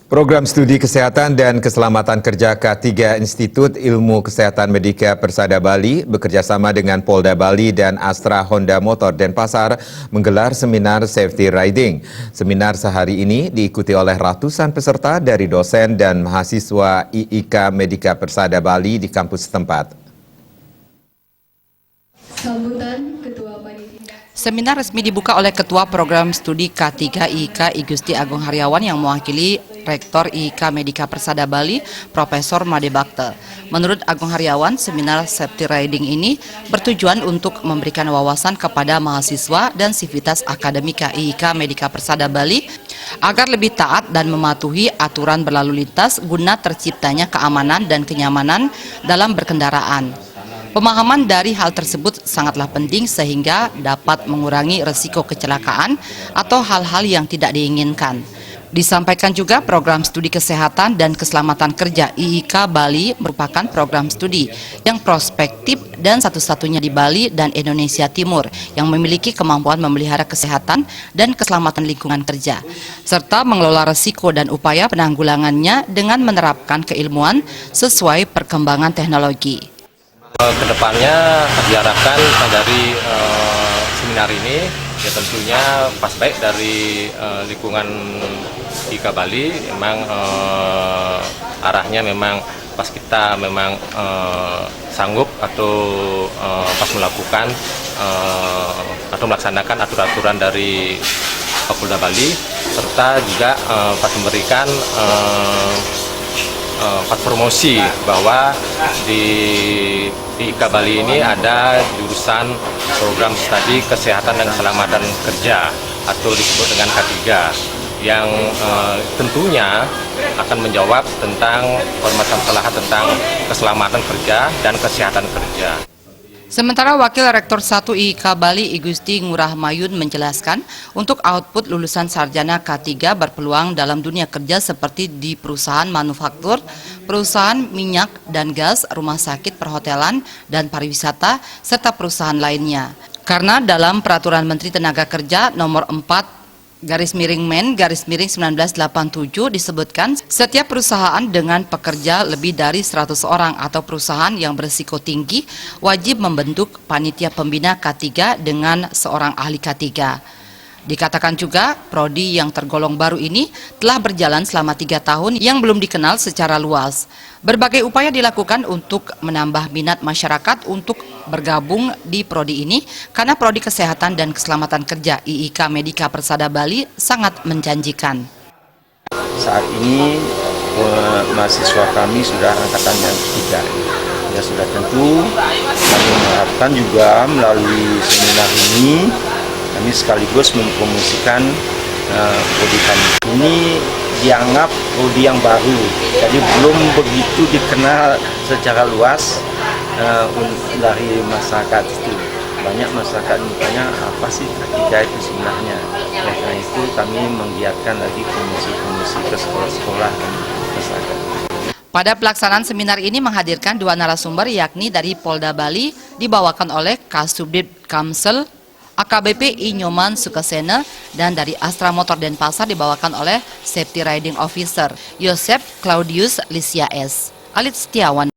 Program Studi Kesehatan dan Keselamatan Kerja K3 Institut Ilmu Kesehatan Medika Persada Bali bekerjasama dengan Polda Bali dan Astra Honda Motor Denpasar menggelar seminar safety riding. Seminar sehari ini diikuti oleh ratusan peserta dari dosen dan mahasiswa IIK Medika Persada Bali di kampus setempat. Sambutan Ketua Panitia. Seminar resmi dibuka oleh Ketua Program Studi K3 IIK I Gusti Agung Haryawan yang mewakili Rektor IIK Medika Persada Bali, Profesor Made Bakte. Menurut Agung Haryawan, seminar safety riding ini bertujuan untuk memberikan wawasan kepada mahasiswa dan sivitas akademika IIK Medika Persada Bali agar lebih taat dan mematuhi aturan berlalu lintas guna terciptanya keamanan dan kenyamanan dalam berkendaraan. Pemahaman dari hal tersebut sangatlah penting sehingga dapat mengurangi risiko kecelakaan atau hal-hal yang tidak diinginkan. Disampaikan juga program studi kesehatan dan keselamatan kerja IIK Bali merupakan program studi yang prospektif dan satu-satunya di Bali dan Indonesia Timur yang memiliki kemampuan memelihara kesehatan dan keselamatan lingkungan kerja, serta mengelola risiko dan upaya penanggulangannya dengan menerapkan keilmuan sesuai perkembangan teknologi. Kedepannya diharapkan dari seminar ini ya tentunya pas baik dari lingkungan IIK Bali memang arahnya memang pas kita memang sanggup atau pas melakukan atau melaksanakan aturan-aturan dari Polda Bali serta juga pas memberikan pas promosi bahwa di IIK Bali ini ada jurusan program studi kesehatan dan keselamatan kerja atau disebut dengan K3 yang tentunya akan menjawab tentang permasalahan tentang keselamatan kerja dan kesehatan kerja. Sementara Wakil Rektor 1 IIK Bali I Gusti Ngurah Mayun menjelaskan untuk output lulusan sarjana K3 berpeluang dalam dunia kerja seperti di perusahaan manufaktur, perusahaan minyak dan gas, rumah sakit, perhotelan, dan pariwisata, serta perusahaan lainnya. Karena dalam Peraturan Menteri Tenaga Kerja Nomor 4/Men/1987 disebutkan setiap perusahaan dengan pekerja lebih dari 100 orang atau perusahaan yang berisiko tinggi wajib membentuk panitia pembina K3 dengan seorang ahli K3. Dikatakan juga, prodi yang tergolong baru ini telah berjalan selama 3 tahun yang belum dikenal secara luas. Berbagai upaya dilakukan untuk menambah minat masyarakat untuk bergabung di prodi ini karena prodi kesehatan dan keselamatan kerja IIK Medika Persada Bali sangat menjanjikan. Saat ini mahasiswa kami sudah angkatan yang ketiga. Ya sudah tentu kami mengharapkan juga melalui seminar ini kami sekaligus mempromosikan prodi kami. Ini dianggap prodi yang baru, jadi belum begitu dikenal secara luas dari masyarakat itu. Banyak masyarakat bertanya apa sih K3 itu sebenarnya. Karena itu kami menggiatkan lagi promosi-promosi ke sekolah-sekolah dan masyarakat. Pada pelaksanaan seminar ini menghadirkan 2 narasumber yakni dari Polda Bali dibawakan oleh Kasubdit Kamsel AKBP I Nyoman Sukasena dan dari Astra Motor Denpasar dibawakan oleh Safety Riding Officer Yosef Claudius Lisias. Alit Setiawan.